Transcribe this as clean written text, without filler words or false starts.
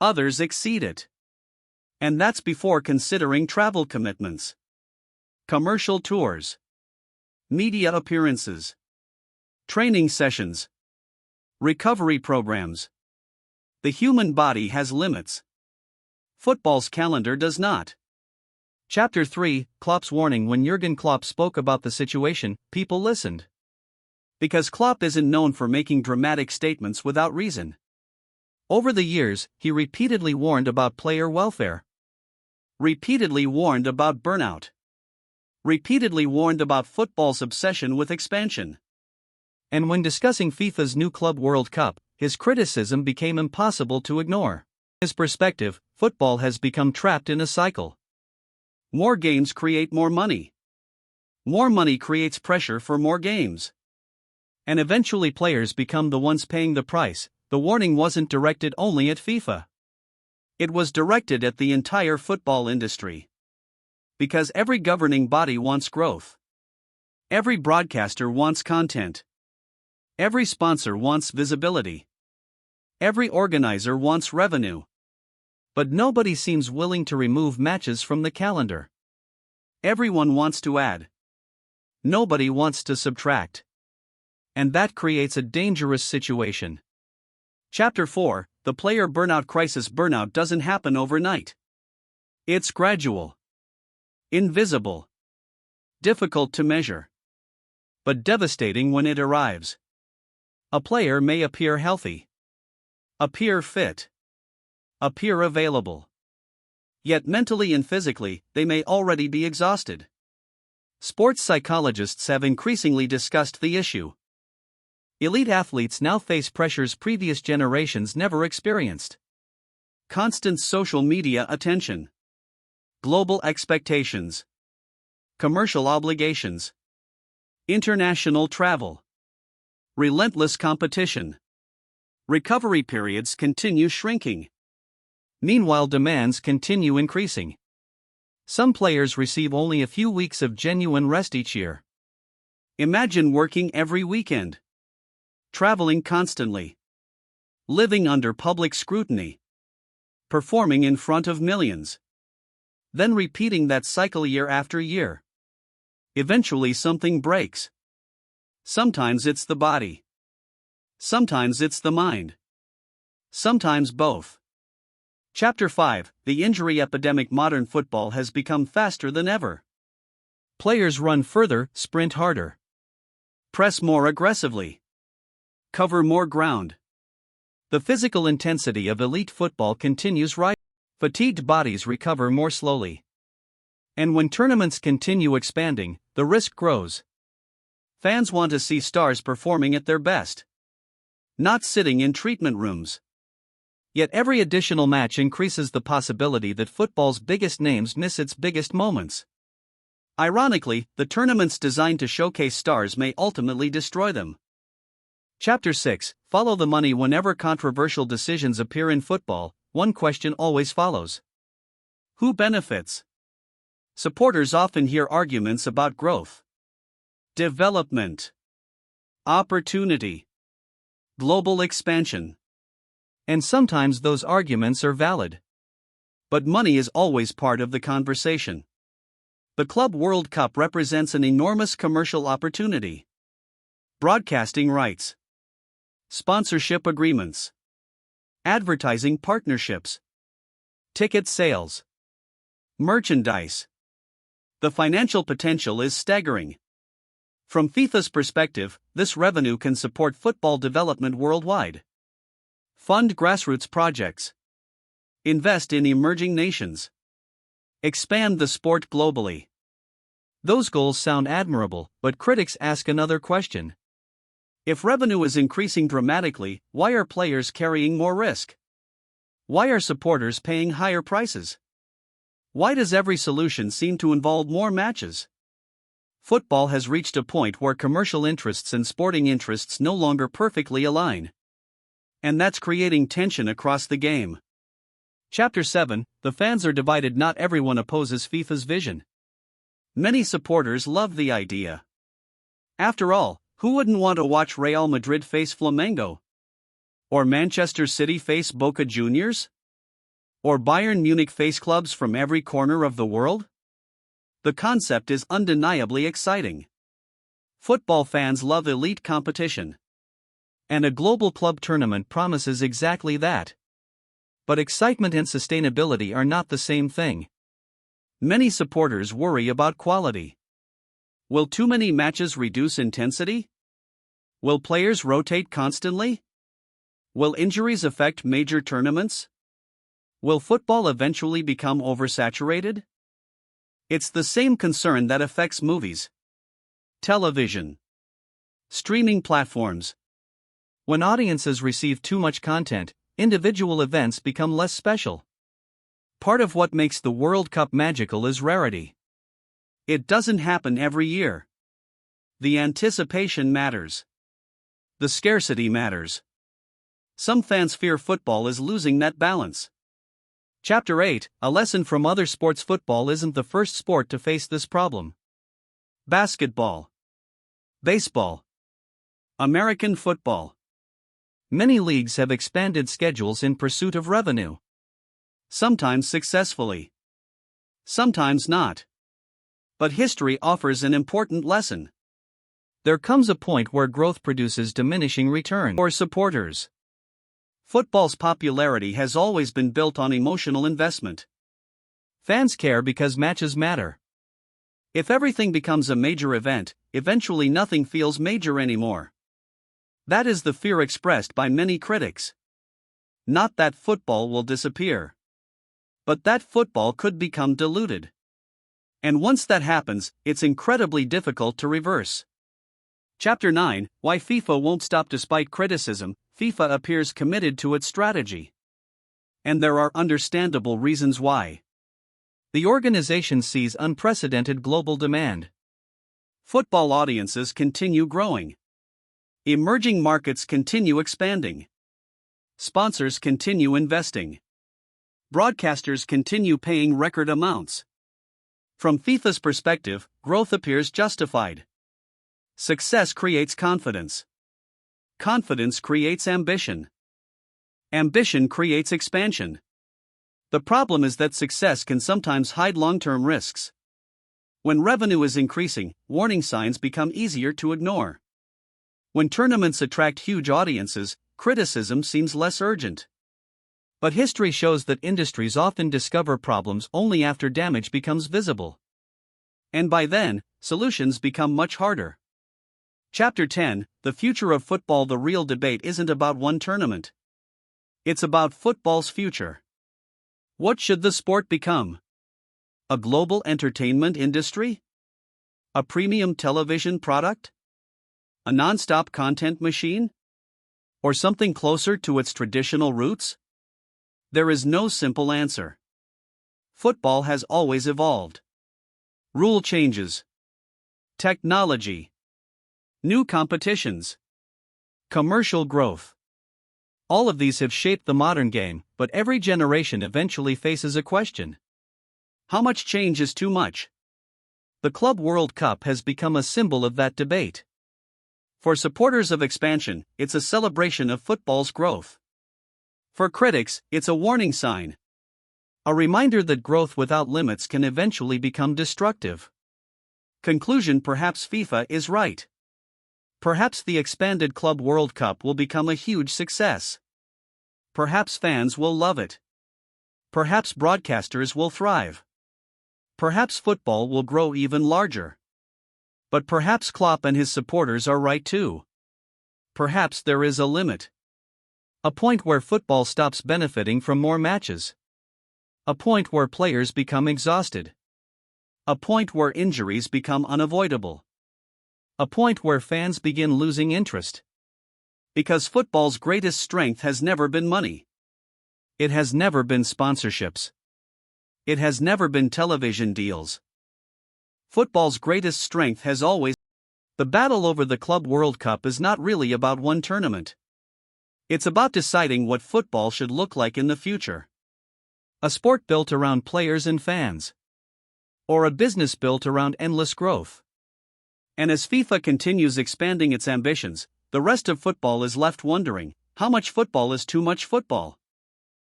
Others exceed it. And that's before considering travel commitments, commercial tours, media appearances, training sessions, recovery programs. The human body has limits. Football's calendar does not. Chapter 3, Klopp's warning. When Jurgen Klopp spoke about the situation, people listened. Because Klopp isn't known for making dramatic statements without reason. Over the years, he repeatedly warned about player welfare. Repeatedly warned about burnout. Repeatedly warned about football's obsession with expansion. And when discussing FIFA's new Club World Cup, his criticism became impossible to ignore. From his perspective, football has become trapped in a cycle. More games create more money. More money creates pressure for more games. And eventually players become the ones paying the price. The warning wasn't directed only at FIFA. It was directed at the entire football industry. Because every governing body wants growth. Every broadcaster wants content. Every sponsor wants visibility. Every organizer wants revenue. But nobody seems willing to remove matches from the calendar. Everyone wants to add. Nobody wants to subtract. And that creates a dangerous situation. Chapter 4, the player burnout crisis. Burnout doesn't happen overnight. It's gradual. Invisible. Difficult to measure. But devastating when it arrives. A player may appear healthy. Appear fit. Appear available. Yet mentally and physically, they may already be exhausted. Sports psychologists have increasingly discussed the issue. Elite athletes now face pressures previous generations never experienced. Constant social media attention. Global expectations. Commercial obligations. International travel. Relentless competition. Recovery periods continue shrinking. Meanwhile, demands continue increasing. Some players receive only a few weeks of genuine rest each year. Imagine working every weekend. Traveling constantly. Living under public scrutiny. Performing in front of millions. Then repeating that cycle year after year. Eventually something breaks. Sometimes it's the body. Sometimes it's the mind. Sometimes both. Chapter 5, the injury epidemic. Modern football has become faster than ever. Players run further, sprint harder. Press more aggressively. Cover more ground. The physical intensity of elite football continues rising. Fatigued bodies recover more slowly. And when tournaments continue expanding, the risk grows. Fans want to see stars performing at their best. Not sitting in treatment rooms. Yet every additional match increases the possibility that football's biggest names miss its biggest moments. Ironically, the tournaments designed to showcase stars may ultimately destroy them. Chapter 6, follow the money. Whenever controversial decisions appear in football, one question always follows. Who benefits? Supporters often hear arguments about growth, development, opportunity, global expansion. And sometimes those arguments are valid. But money is always part of the conversation. The Club World Cup represents an enormous commercial opportunity. Broadcasting rights, sponsorship agreements, advertising partnerships, ticket sales, merchandise. The financial potential is staggering. From FIFA's perspective, this revenue can support football development worldwide. Fund grassroots projects. Invest in emerging nations. Expand the sport globally. Those goals sound admirable, but critics ask another question. If revenue is increasing dramatically, why are players carrying more risk? Why are supporters paying higher prices? Why does every solution seem to involve more matches? Football has reached a point where commercial interests and sporting interests no longer perfectly align. And that's creating tension across the game. Chapter 7, the fans are divided. Not everyone opposes FIFA's vision. Many supporters love the idea. After all, who wouldn't want to watch Real Madrid face Flamengo? Or Manchester City face Boca Juniors? Or Bayern Munich face clubs from every corner of the world? The concept is undeniably exciting. Football fans love elite competition. And a global club tournament promises exactly that. But excitement and sustainability are not the same thing. Many supporters worry about quality. Will too many matches reduce intensity? Will players rotate constantly? Will injuries affect major tournaments? Will football eventually become oversaturated? It's the same concern that affects movies, television, streaming platforms. When audiences receive too much content, individual events become less special. Part of what makes the World Cup magical is rarity. It doesn't happen every year. The anticipation matters. The scarcity matters. Some fans fear football is losing that balance. Chapter 8, a lesson from other sports. Football isn't the first sport to face this problem. Basketball, baseball, American football. Many leagues have expanded schedules in pursuit of revenue. Sometimes successfully. Sometimes not. But history offers an important lesson. There comes a point where growth produces diminishing returns for supporters. Football's popularity has always been built on emotional investment. Fans care because matches matter. If everything becomes a major event, eventually nothing feels major anymore. That is the fear expressed by many critics. Not that football will disappear, but that football could become diluted. And once that happens, it's incredibly difficult to reverse. Chapter 9, Why FIFA Won't Stop Despite Criticism. FIFA appears committed to its strategy. And there are understandable reasons why. The organization sees unprecedented global demand. Football audiences continue growing. Emerging markets continue expanding. Sponsors continue investing. Broadcasters continue paying record amounts. From FIFA's perspective, growth appears justified. Success creates confidence. Confidence creates ambition. Ambition creates expansion. The problem is that success can sometimes hide long-term risks. When revenue is increasing, warning signs become easier to ignore. When tournaments attract huge audiences, criticism seems less urgent. But history shows that industries often discover problems only after damage becomes visible. And by then, solutions become much harder. Chapter 10, The Future of Football. The real debate isn't about one tournament. It's about football's future. What should the sport become? A global entertainment industry? A premium television product? A non-stop content machine? Or something closer to its traditional roots? There is no simple answer. Football has always evolved. Rule changes. Technology. New competitions. Commercial growth. All of these have shaped the modern game, but every generation eventually faces a question. How much change is too much? The Club World Cup has become a symbol of that debate. For supporters of expansion, it's a celebration of football's growth. For critics, it's a warning sign. A reminder that growth without limits can eventually become destructive. Conclusion: perhaps FIFA is right. Perhaps the expanded Club World Cup will become a huge success. Perhaps fans will love it. Perhaps broadcasters will thrive. Perhaps football will grow even larger. But perhaps Klopp and his supporters are right too. Perhaps there is a limit. A point where football stops benefiting from more matches. A point where players become exhausted. A point where injuries become unavoidable. A point where fans begin losing interest. Because football's greatest strength has never been money. It has never been sponsorships. It has never been television deals. Football's greatest strength has always. The battle over the Club World Cup is not really about one tournament. It's about deciding what football should look like in the future. A sport built around players and fans. Or a business built around endless growth. And as FIFA continues expanding its ambitions, the rest of football is left wondering, how much football is too much football?